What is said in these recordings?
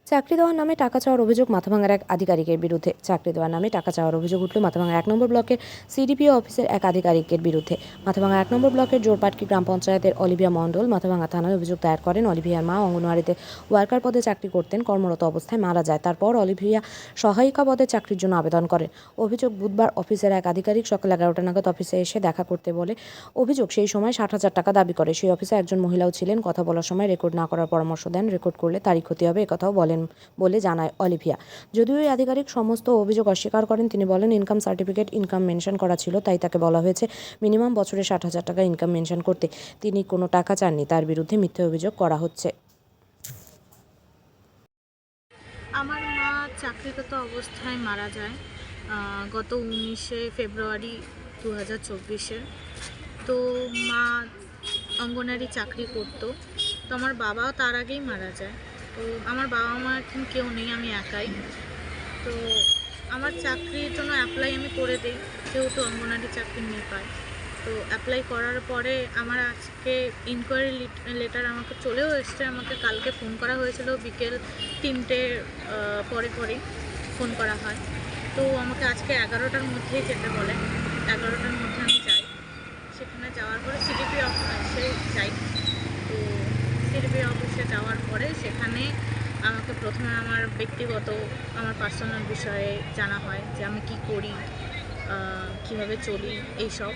চাকরি দেওয়ার নামে টাকা চাওয়ার অভিযোগ মাথাভাঙার এক আধিকারিকের বিরুদ্ধে। চাকরি দেওয়ার নামে টাকা চাওয়ার অভিযোগ উঠল মাথাভাঙা 1 নম্বর ব্লকের সিডিপিও অফিসের এক আধিকারিকের বিরুদ্ধে। মাথাভাঙা 1 নম্বর ব্লকের জোরপাটকি গ্রাম পঞ্চায়েতের অলিভিয়া মণ্ডল মাথাভাঙা থানায় অভিযোগ দায়ের করেন। অলিভিয়ার মা অঙ্গনওয়াড়িতে ওয়ার্কার পদে চাকরি করতেন, কর্মরত অবস্থায় মারা যায়। তারপর অলিভিয়া সহায়িকা পদে চাকরির জন্য আবেদন করেন। অভিযোগ, বুধবার অফিসের এক আধিকারিক সকাল 11টা নাগাদ অফিসে এসে দেখা করতে বলে। অভিযোগ, সেই সময় 60,000 টাকা দাবি করে। সেই অফিসে একজন মহিলাও ছিলেন। কথা বলার সময় রেকর্ড না করার পরামর্শ দেন। রেকর্ড করলে তারই ক্ষতি হবে, একথাও বলেন বলে জানায় অলিভিয়া। যদিও এই আধিকারিক সমস্ত অভিযোগ অস্বীকার করেন। তিনি বলেন, ইনকাম সার্টিফিকেট ইনকাম মেনশন করা ছিল, তাই তাকে বলা হয়েছে মিনিমাম বছরে 60,000 টাকা ইনকাম মেনশন করতে। তিনি কোনো টাকা চাননি, তার বিরুদ্ধে মিথ্যে অভিযোগ করা হচ্ছে। আমার মা চাকরিরত অবস্থায় মারা যায় গত 19শে ফেব্রুয়ারি 2024-এ। তো মা অঙ্গনারী চাকরি করতো। তো আমার বাবাও তার আগেই মারা যায়। তো আমার বাবা মা এখন কেউ নেই, আমি একাই। তো আমার চাকরির জন্য অ্যাপ্লাই আমি করে দিই, যেহেতু অঙ্গনারী চাকরি নিয়ে পাই। তো অ্যাপ্লাই করার পরে আমার আজকে ইনকোয়ারি লেটার আমাকে চলেও এসছে। আমাকে কালকে ফোন করা হয়েছিল, বিকেল 3টে পরেই ফোন করা হয়। তো আমাকে আজকে 11টার মধ্যেই যেতে বলে। 11টার মধ্যে আমি যাই। সেখানে যাওয়ার পরে সিডিপি অফিসে যাই। তো সিডিপি অফিসে যাওয়ার পরে সেখানে আমাকে প্রথমে আমার ব্যক্তিগত, আমার পার্সোনাল বিষয়ে জানা হয় যে আমি কি করি, কিভাবে চলি, এইসব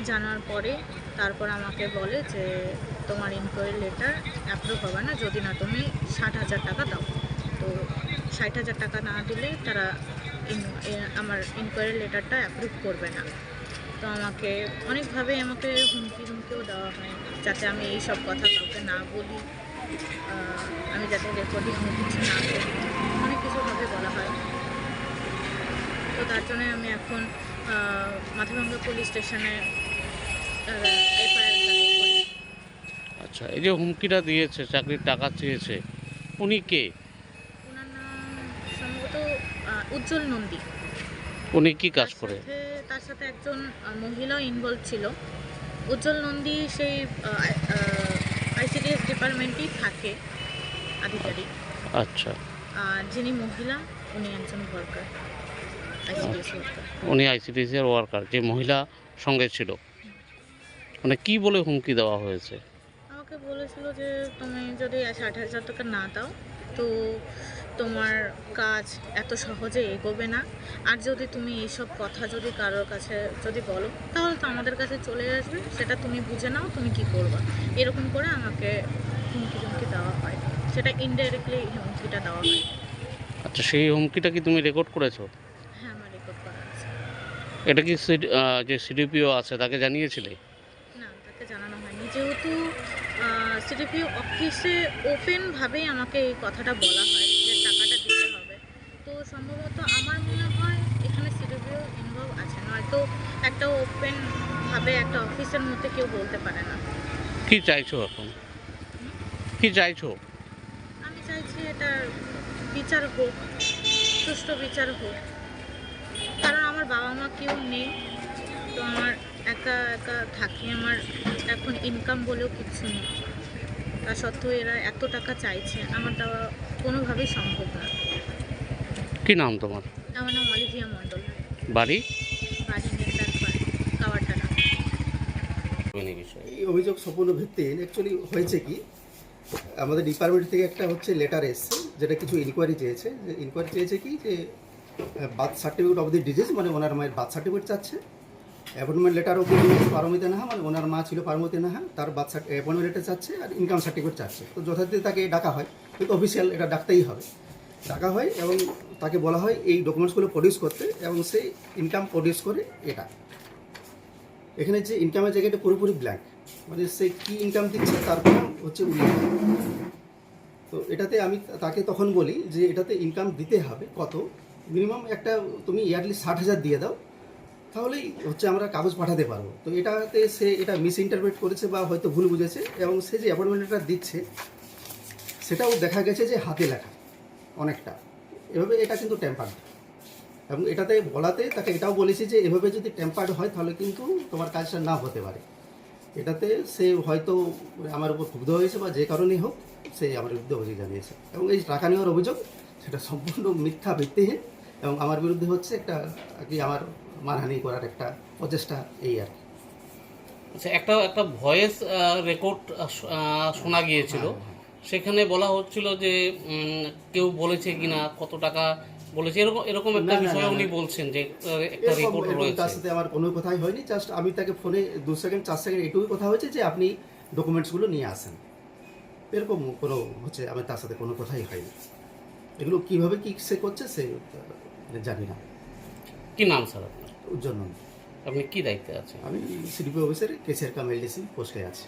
জানার পরে তারপর আমাকে বলে যে তোমার ইনকোয়ারি লেটার অ্যাপ্রুভ হবে না যদি না তুমি 60,000 টাকা দাও। তো 60,000 টাকা না দিলে তারা আমার ইনকোয়ারি লেটারটা অ্যাপ্রুভ করবে না। তো আমাকে অনেকভাবে হুমকিও দেওয়া হয় যাতে আমি এই সব কথা কাউকে না বলি, আমি যাতে রেকর্ডিং কিছু না করি, অনেক কিছুভাবে বলা হয়। তো তার জন্য আমি এখন মাথাভাঙ্গা পুলিশ স্টেশনে এফআইআর দায়ের করি। আচ্ছা, এই যে হুমকিটা দিয়েছে, চাকরির টাকা চেয়েছে, উনি কে? ওনার নাম সম্ভবত উজ্জ্বল নন্দী। উনি কি কাজ করে? তার সাথে একজন মহিলাও ইনভলভ ছিল। উজ্জ্বল নন্দী সেই আইসিডিএস ডিপার্টমেন্টেই থাকে, আধিকারিক। আচ্ছা, আর যিনি মহিলা উনি একজন ওয়ার্কার, আইসিডিএস ওয়ার্কার। উনি আইসিডিসি এর ওয়ার্কার, যে মহিলা সঙ্গে ছিল। মানে কি বলে হুমকি দেওয়া হয়েছে? আমাকে বলেছিল যে তুমি যদি 60,000 টাকা না দাও তো তোমার কাজ এত সহজে এগোবে না। আর যদি তুমি এইসব কথা যদি কারোর কাছে যদি বলো তাহলে তো আমাদের কাছে চলে আসবে, সেটা তুমি বুঝে নাও তুমি কি করবা। এরকম করে আমাকে হুমকি দেওয়া হয়, সেটা ইনডাইরেক্টলি হুমকিটা দেওয়া হয়। আচ্ছা, সেই হুমকিটা কি তুমি রেকর্ড করেছো? হ্যাঁ, আমার রেকর্ড করা আছে। এটা কি যে সিডিপিও আছে তাকে জানিয়েছিলে? না, তাকে জানানো হয়নি, যেহেতু সিডিপিও অফিসে ওপেনভাবেই আমাকে এই কথাটা বলা হয় যে টাকাটা দিতে হবে। তো সম্ভবত আমার মনে হয় এখানে সিডিপিও ইনভলভ আছে, নয়তো একটা ওপেনভাবে একটা অফিসের মধ্যে কেউ বলতে পারে না। কি চাইছো এখন? কি চাইছো? আমি চাইছি এটার বিচার হোক, সুষ্ঠু বিচার হোক। কারণ আমার বাবা মা কেউ নেই, তো আমার একা একা থাকি। আমার এখন ইনকাম বলেও কিচ্ছু নেই। তা সত্ত্বেও এরা এত টাকা চাইছে, আমার দেওয়া কোনোভাবেই সম্ভব না। কি নাম তোমার? আমার নাম অলিভিয়া মণ্ডল। বাড়ি? বাড়ি নেতার পাড়, কাওয়ারটানা। এই অভিযোগ সম্পূর্ণ ভিত্তিহীন। অ্যাকচুয়ালি হয়েছে কি, আমাদের ডিপার্টমেন্ট থেকে একটা লালেটার এসছে, যেটা কিছু ইনকোয়ারি চেয়েছে। যে ইনকোয়ারি চেয়েছে কি, যে birth certificate of the disease, মানে ওনার মায়ের বার্থ সার্টিফিকেট চাচ্ছে। অ্যাপয়েন্টমেন্ট লেটারও পারমিতা নাহা, মানে ওনার মা ছিল পারমিতা নাহা, তার অ্যাপয়েন্টমেন্ট লেটার চাচ্ছে, আর ইনকাম সার্টিফিকেট চাচ্ছে। তো যথারীতি তাকে ডাকা হয়, কিন্তু অফিসিয়াল এটা ডাকতেই হবে। ডাকা হয় এবং তাকে বলা হয় এই ডকুমেন্টসগুলো প্রডিউস করতে, এবং সেই ইনকাম প্রডিউস করে। এখানে যে ইনকামের জায়গাটা পুরোপুরি ব্ল্যাঙ্ক, মানে সে কী ইনকাম দিচ্ছে তার কোনো উল্লেখ। তো এটাতে আমি তাকে তখন বলি যে এটাতে ইনকাম দিতে হবে কত, মিনিমাম একটা তুমি ইয়ারলি 60,000 দিয়ে দাও, তাহলেই আমরা কাগজ পাঠাতে পারবো। তো এটাতে সে এটা মিস ইন্টারপ্রেট করেছে বা হয়তো ভুল বুঝেছে, এবং সে যে অ্যাপয়েন্টমেন্টটা দিচ্ছে সেটাও দেখা গেছে যে হাতে লেখা অনেকটা। এভাবে এটা কিন্তু টেম্পার্ড, এবং এটাতে বলাতে তাকে এটাও বলেছি যে এভাবে যদি টেম্পার্ড হয় তাহলে কিন্তু তোমার কাজটা না হতে পারে। এটাতে সে হয়তো আমার উপর ক্ষুব্ধ হয়েছে বা যে কারণেই হোক সে আমার বিরুদ্ধে অভিযোগ জানিয়েছে এবং এই টাকা নেওয়ার অভিযোগ সেটা সম্পূর্ণ মিথ্যা ভিত্তিহীন এবং আমার বিরুদ্ধে হচ্ছে একটা আর কি আমার মানহানি করার একটা প্রচেষ্টা এই আর কি। আচ্ছা, একটা একটা ভয়েস রেকর্ড শোনা গিয়েছিল, সেখানে বলা হচ্ছিল যে কেউ বলেছে কিনা কত টাকা বলেছে, এরকম এরকম একটা না, না, বিষয় না, উনি না। বলছেন যে একটা এরকম রেকর্ড এরকম তার রয়েছে। সাথে আমার কোনো কথাই হয়নি, জাস্ট আমি তাকে ফোনে 2 সেকেন্ড 4 সেকেন্ড এটুকুই কথা হয়েছে যে আপনি ডকুমেন্টসগুলো নিয়ে আসেন, এরকম কোনো হচ্ছে আমি তার সাথে কোনো কথাই হয়নি। এগুলো কীভাবে কী সে করছে সে জানি না। কি নাম স্যার আপনার? উজ্জ্বল নয়। আপনি কি দায়িত্বে আছেন? আমি সিডিপি অফিসের কেসিআর কাম এলডিসি পোস্টে আছি।